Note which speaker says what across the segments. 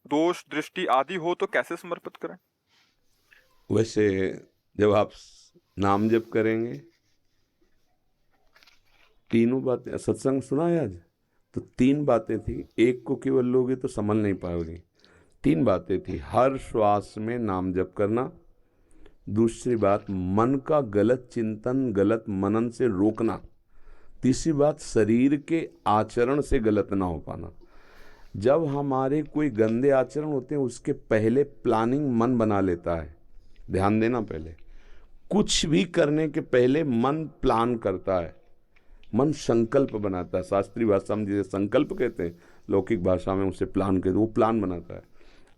Speaker 1: दोष दृष्टि आदि हो तो कैसे समर्पित करें?
Speaker 2: वैसे जब आप नाम जप करेंगे, तीनों बातें, सत्संग सुना है आज, तो तीन बातें थी, एक को केवल लोगे तो समझ नहीं पाओगे। तीन बातें थी, हर श्वास में नाम जप करना, दूसरी बात मन का गलत चिंतन गलत मनन से रोकना, तीसरी बात शरीर के आचरण से गलत ना हो पाना। जब हमारे कोई गंदे आचरण होते हैं उसके पहले प्लानिंग मन बना लेता है, ध्यान देना, पहले कुछ भी करने के पहले मन प्लान करता है, मन संकल्प बनाता है। शास्त्रीय भाषा में जिसे संकल्प कहते हैं, लौकिक भाषा में उसे प्लान कहते हैं। वो प्लान बनाता है,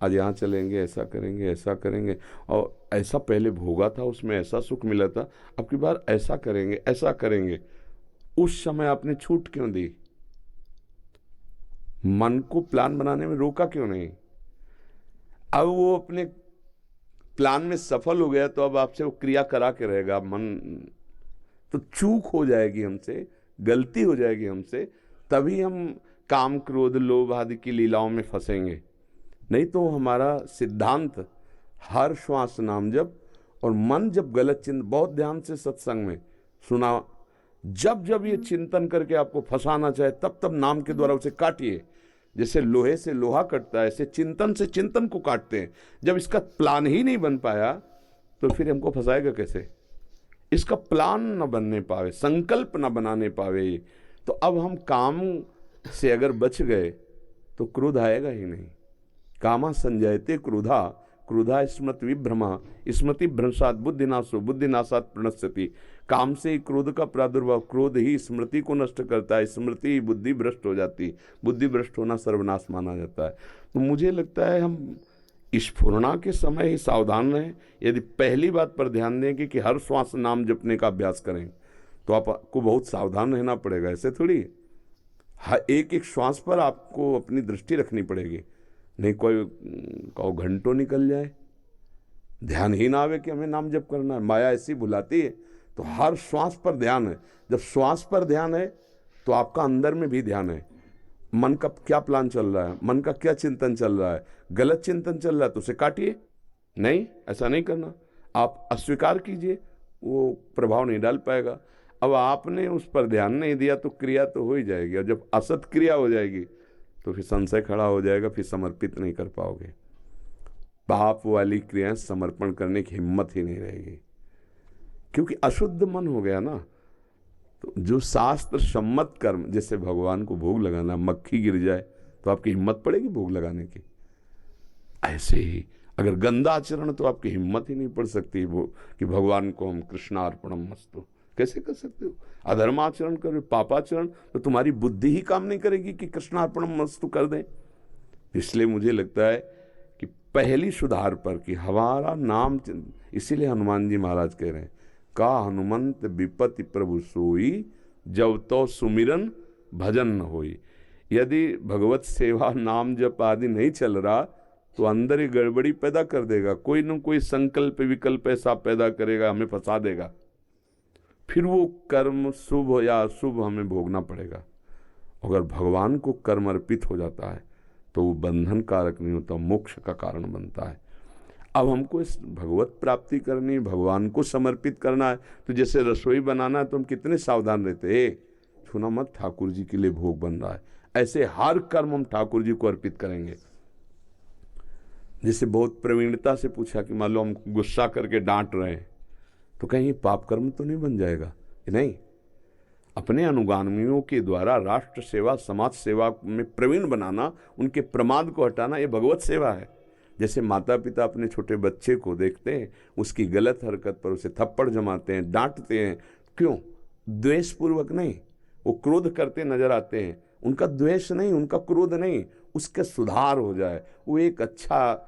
Speaker 2: आज यहाँ चलेंगे, ऐसा करेंगे, ऐसा करेंगे, और ऐसा पहले भोगा था, उसमें ऐसा सुख मिला था, अब की बार ऐसा करेंगे, ऐसा करेंगे। उस समय आपने छूट क्यों दी? मन को प्लान बनाने में रोका क्यों नहीं? अब वो अपने प्लान में सफल हो गया तो अब आपसे वो क्रिया करा के रहेगा। मन तो चूक हो जाएगी हमसे, गलती हो जाएगी हमसे, तभी हम काम क्रोध लोभ आदि की लीलाओं में फंसेंगे। नहीं तो हमारा सिद्धांत हर श्वास नाम जप, और मन जब गलत चिंतन, बहुत ध्यान से सत्संग में सुना, जब जब ये चिंतन करके आपको फंसाना चाहे तब तब नाम के द्वारा उसे काटिए। जैसे लोहे से लोहा कटता है, ऐसे चिंतन से चिंतन को काटते हैं। जब इसका प्लान ही नहीं बन पाया तो फिर हमको फंसाएगा कैसे? इसका प्लान न बनने पावे, संकल्प न बनाने पावे, तो अब हम काम से अगर बच गए तो क्रोध आएगा ही नहीं। कामा संजयते क्रोधा, क्रोधा स्मृति विभ्रमा, स्मृति भ्रंशात बुद्धिनाशो, बुद्धिनाशात प्रणश्यति। काम से ही क्रोध का प्रादुर्भाव, क्रोध ही स्मृति को नष्ट करता है, स्मृति ही बुद्धि भ्रष्ट हो जाती, बुद्धि भ्रष्ट होना सर्वनाश माना जाता है। तो मुझे लगता है हम स्फुरना के समय ही सावधान रहें। यदि पहली बात पर ध्यान देंगे कि हर श्वास नाम जपने का अभ्यास करें, तो आपको बहुत सावधान रहना पड़ेगा। ऐसे थोड़ी हर एक एक श्वास पर आपको अपनी दृष्टि रखनी पड़ेगी, नहीं कोई घंटों निकल जाए, ध्यान ही ना आवे कि हमें नाम जप करना है। माया ऐसी बुलाती है, तो हर श्वास पर ध्यान है। जब श्वास पर ध्यान है तो आपका अंदर में भी ध्यान है। मन का क्या प्लान चल रहा है, मन का क्या चिंतन चल रहा है, गलत चिंतन चल रहा है तो उसे काटिए। नहीं, ऐसा नहीं करना, आप अस्वीकार कीजिए, वो प्रभाव नहीं डाल पाएगा। अब आपने उस पर ध्यान नहीं दिया तो क्रिया तो हो ही जाएगी, और जब असत क्रिया हो जाएगी तो फिर संशय खड़ा हो जाएगा, फिर समर्पित नहीं कर पाओगे। पाप वाली क्रियाएं समर्पण करने की हिम्मत ही नहीं रहेगी, क्योंकि अशुद्ध मन हो गया ना। तो जो शास्त्र सम्मत कर्म, जैसे भगवान को भोग लगाना, मक्खी गिर जाए तो आपकी हिम्मत पड़ेगी भोग लगाने की। ऐसे ही अगर गंदा आचरण, तो आपकी हिम्मत ही नहीं पड़ सकती वो कि भगवान को हम कृष्णार्पणम मस्तु कैसे कर सकते हो? अधर्म आचरण करो, पापाचरण, तो तुम्हारी बुद्धि ही काम नहीं करेगी कि कृष्णार्पणम मस्तु कर दें। इसलिए मुझे लगता है कि पहली सुधार पर कि हमारा नाम, इसीलिए हनुमान जी महाराज कह रहे हैं, का हनुमंत विपत्ति प्रभु सोई, जब तो सुमिरन भजन न होई। यदि भगवत सेवा नाम जप आदि नहीं चल रहा तो अंदर ही गड़बड़ी पैदा कर देगा, कोई न कोई संकल्प विकल्प ऐसा पैदा करेगा, हमें फंसा देगा, फिर वो कर्म शुभ या अशुभ हमें भोगना पड़ेगा। अगर भगवान को कर्म अर्पित हो जाता है तो वो बंधन कारक नहीं होता, मोक्ष का कारण बनता है। अब हमको इस भगवत प्राप्ति करनी, भगवान को समर्पित करना है, तो जैसे रसोई बनाना है तो हम कितने सावधान रहते हैं, छूना मत, ठाकुर जी के लिए भोग बन रहा है। ऐसे हर कर्म हम ठाकुर जी को अर्पित करेंगे। जैसे बहुत प्रवीणता से पूछा कि मान लो हम गुस्सा करके डांट रहे हैं तो कहीं पाप कर्म तो नहीं बन जाएगा? नहीं, अपने अनुगामियों के द्वारा राष्ट्र सेवा समाज सेवा में प्रवीण बनाना, उनके प्रमाद को हटाना, ये भगवत सेवा है। जैसे माता पिता अपने छोटे बच्चे को देखते हैं, उसकी गलत हरकत पर उसे थप्पड़ जमाते हैं, डांटते हैं, क्यों? द्वेषपूर्वक नहीं, वो क्रोध करते नजर आते हैं, उनका द्वेष नहीं, उनका क्रोध नहीं, उसका सुधार हो जाए, वो एक अच्छा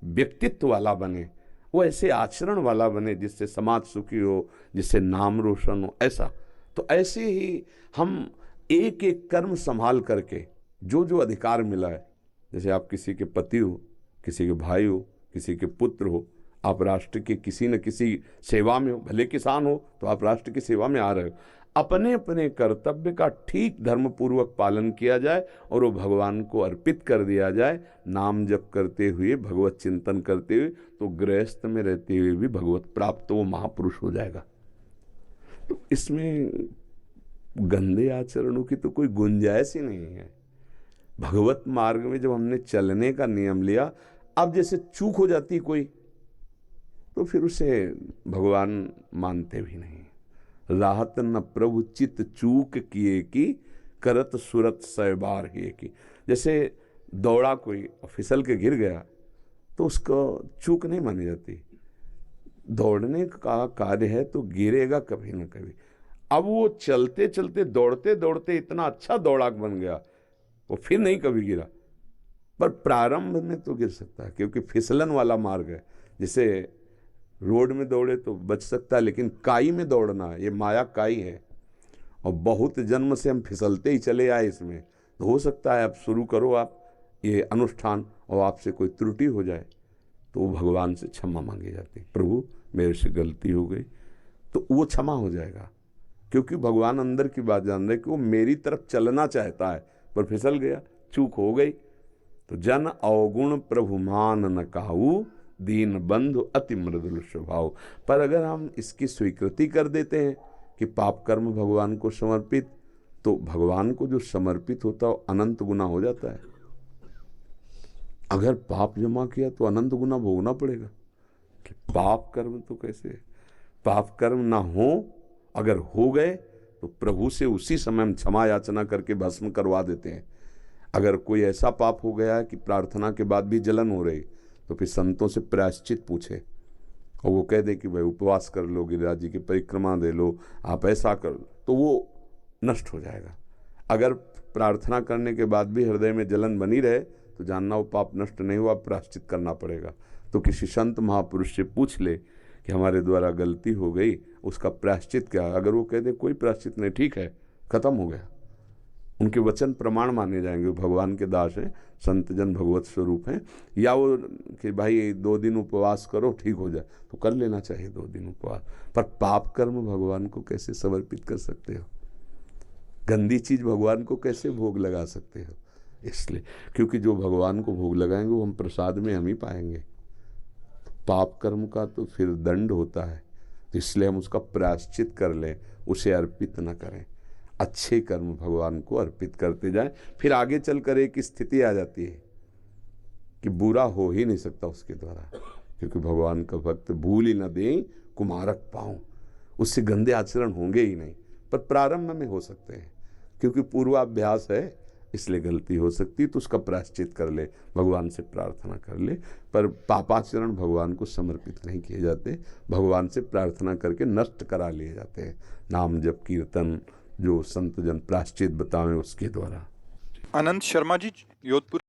Speaker 2: व्यक्तित्व वाला बने, वो ऐसे आचरण वाला बने जिससे समाज सुखी हो, जिससे नाम रोशन हो। ऐसा तो ऐसे ही हम एक एक कर्म संभाल करके जो जो अधिकार मिला है, जैसे आप किसी के पति हो, किसी के भाई हो, किसी के पुत्र हो, आप राष्ट्र के किसी न किसी सेवा में हो, भले किसान हो तो आप राष्ट्र की सेवा में आ रहे हो। अपने अपने कर्तव्य का ठीक धर्म पूर्वक पालन किया जाए और वो भगवान को अर्पित कर दिया जाए, नाम जप करते हुए, भगवत चिंतन करते हुए, तो गृहस्थ में रहते हुए भी भगवत प्राप्त वो महापुरुष हो जाएगा। तो इसमें गंदे आचरणों की तो कोई गुंजाइश ही नहीं है। भगवत मार्ग में जब हमने चलने का नियम लिया, अब जैसे चूक हो जाती कोई, तो फिर उसे भगवान मानते भी नहीं। राहत न प्रभु चित चूक किए की, करत सुरत सै बार ही की। जैसे दौड़ा कोई और फिसल के गिर गया तो उसको चूक नहीं मानी जाती। दौड़ने का कार्य है तो गिरेगा कभी ना कभी। अब वो चलते चलते दौड़ते दौड़ते इतना अच्छा दौड़ाक बन गया, वो फिर नहीं कभी गिरा। पर प्रारंभ में तो गिर सकता है, क्योंकि फिसलन वाला मार्ग है। जैसे रोड में दौड़े तो बच सकता है, लेकिन काई में दौड़ना, ये माया काई है, और बहुत जन्म से हम फिसलते ही चले आए इसमें। तो हो सकता है अब शुरू करो आप ये अनुष्ठान और आपसे कोई त्रुटि हो जाए तो भगवान से क्षमा मांगी जाती, प्रभु मेरे से गलती हो गई, तो वो क्षमा हो जाएगा। क्योंकि भगवान अंदर की बात जान रहे कि वो मेरी तरफ चलना चाहता है, पर फिसल गया, चूक हो गई। तो जन अवगुण प्रभु मान न काहू, दीन बंधु अति मृदुल स्वभाव। पर अगर हम इसकी स्वीकृति कर देते हैं कि पाप कर्म भगवान को समर्पित, तो भगवान को जो समर्पित होता है वो अनंत गुना हो जाता है। अगर पाप जमा किया तो अनंत गुना भोगना पड़ेगा। कि पाप कर्म तो कैसे, पाप कर्म ना हो, अगर हो गए तो प्रभु से उसी समय हम क्षमा याचना करके भस्म करवा देते हैं। अगर कोई ऐसा पाप हो गया है कि प्रार्थना के बाद भी जलन हो रही, तो फिर संतों से प्रायश्चित पूछे और वो कह दे कि भाई उपवास कर लो, गिरिराज जी की परिक्रमा दे लो, आप ऐसा कर लो, तो वो नष्ट हो जाएगा। अगर प्रार्थना करने के बाद भी हृदय में जलन बनी रहे तो जानना वो पाप नष्ट नहीं हुआ, प्रायश्चित करना पड़ेगा। तो किसी संत महापुरुष से पूछ ले कि हमारे द्वारा गलती हो गई, उसका प्रायश्चित क्या। अगर वो कह दे कोई प्रायश्चित नहीं, ठीक है, खत्म हो गया, उनके वचन प्रमाण माने जाएंगे, भगवान के दास हैं, संत जन भगवत स्वरूप हैं। या वो कि भाई 2 दिन उपवास करो ठीक हो जाए, तो कर लेना चाहिए 2 दिन उपवास। पर पाप कर्म भगवान को कैसे समर्पित कर सकते हो, गंदी चीज भगवान को कैसे भोग लगा सकते हो। इसलिए क्योंकि जो भगवान को भोग लगाएंगे वो हम प्रसाद में हम ही पाएंगे। पाप कर्म का तो फिर दंड होता है, तो इसलिए हम उसका प्रायश्चित कर लें, उसे अर्पित न करें। अच्छे कर्म भगवान को अर्पित करते जाएं। फिर आगे चलकर एक स्थिति आ जाती है कि बुरा हो ही नहीं सकता उसके द्वारा, क्योंकि भगवान का भक्त भूल ही न दें कुमारक पाऊं, उससे गंदे आचरण होंगे ही नहीं। पर प्रारंभ में हो सकते हैं, क्योंकि पूर्वाभ्यास है, इसलिए गलती हो सकती है, तो उसका प्रायश्चित कर ले, भगवान से प्रार्थना कर ले। पर पापाचरण भगवान को समर्पित नहीं किए जाते, भगवान से प्रार्थना करके नष्ट करा लिए जाते हैं। नाम जप कीर्तन जो संत जन प्रायश्चित बतावें उसके द्वारा।
Speaker 1: अनंत शर्मा जी, जोधपुर।